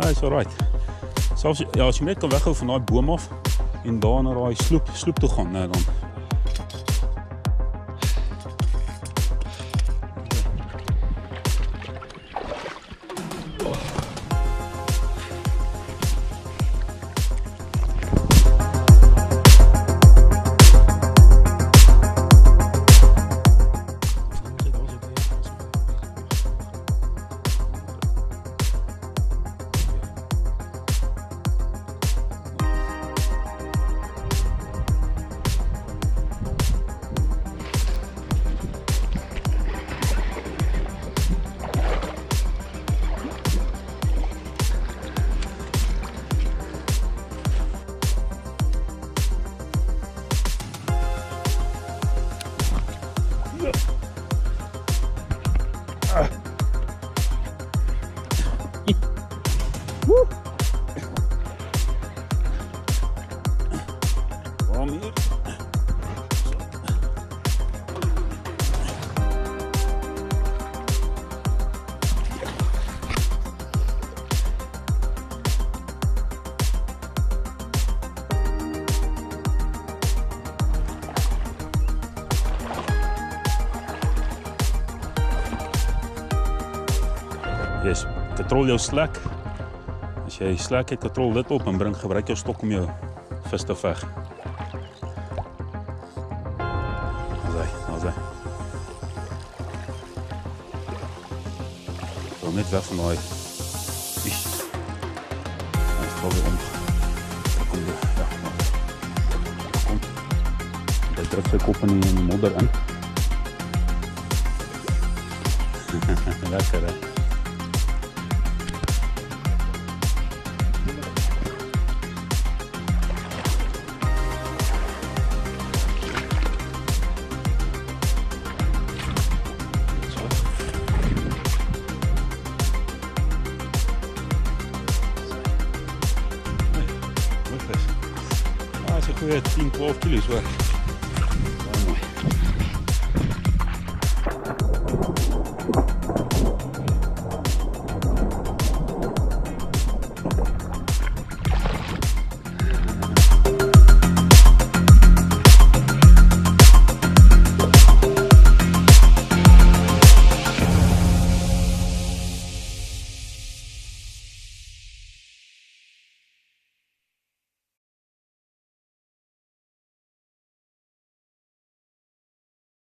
Is alright. Selfs ja, as jy net kan weghou van daai boom af en daar na daai sloep toe gaan, nou dan. Yes, control jou slek. As jy slek het, control dit op en gebruik jou stok om jou vis te veg. Daar's hy. Wil net weg van daai. Hy is weer om. Kom weer. Ja. Kom. Hy druk sy kop in die modder in. Lekker, hè? Goeie 10-12 kilo's hoor.